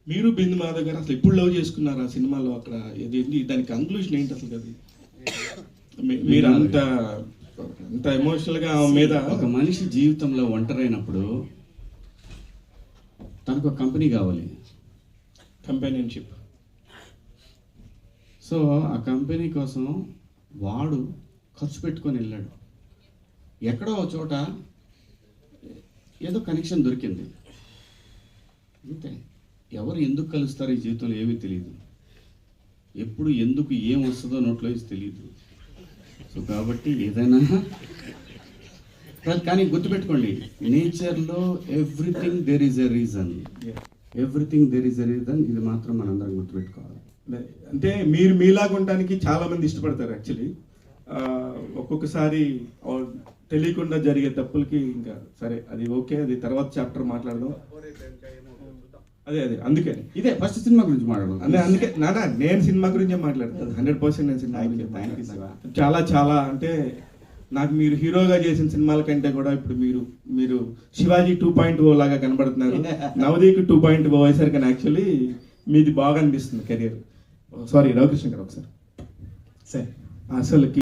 మీరు బిందు మాధవ్ గారు అసలు ఎప్పుడు లవ్ చేసుకున్నారు ఆ సినిమాలో? అక్కడ ఇది దాని కంక్లూషన్ ఏంటి అసలు? అది మీరు అంత ఎమోషనల్గా ఆమె మీద. ఒక మనిషి జీవితంలో ఒంటరైనప్పుడు తనకు ఒక కంపెనీ కావాలి, కంపానియన్షిప్. సో ఆ కంపెనీ కోసం వాడు ఖర్చు పెట్టుకొని వెళ్ళాడు. ఎక్కడో ఒక చోట ఏదో కనెక్షన్ దొరికింది, అంతే. ఎవరు ఎందుకు కలుస్తారు ఈ జీవితంలో ఏమీ తెలియదు, ఎప్పుడు ఎందుకు ఏం వస్తుందో నోట్లో వేసి తెలియదు. సో కాబట్టి ఏదైనా కానీ గుర్తుపెట్టుకోండి, నేచర్లో everything there is a reason, everything there is a reason. ఇది మాత్రం మనందరం గుర్తుపెట్టుకోవాలి. అంటే మీరు మీలాగా ఉండడానికి చాలా మంది ఇష్టపడతారు యాక్చువల్లీ. ఒక్కొక్కసారి తెలియకుండా జరిగే తప్పులకి ఇంకా సరే అది ఓకే, అది తర్వాత చాప్టర్ మాట్లాడదాం. అదే అందుకని ఇదే ఫస్ట్ సినిమా గురించి మాట్లాడదాం. అందుకే నేను సినిమా గురించే మాట్లాడతాను. 100% నేను సినిమా గురించి. చాలా చాలా అంటే నాకు మీరు హీరోగా చేసిన సినిమాల కంటే కూడా ఇప్పుడు మీరు శివాజీ 2.0 లాగా కనబడుతున్నారు. నవదీప్ 2.0 వేశారు, కానీ యాక్చువల్లీ మీది బాగా అనిపిస్తుంది కెరియర్. సారీ రవికృష్ణ గారు ఒకసారి సరే అసలుకి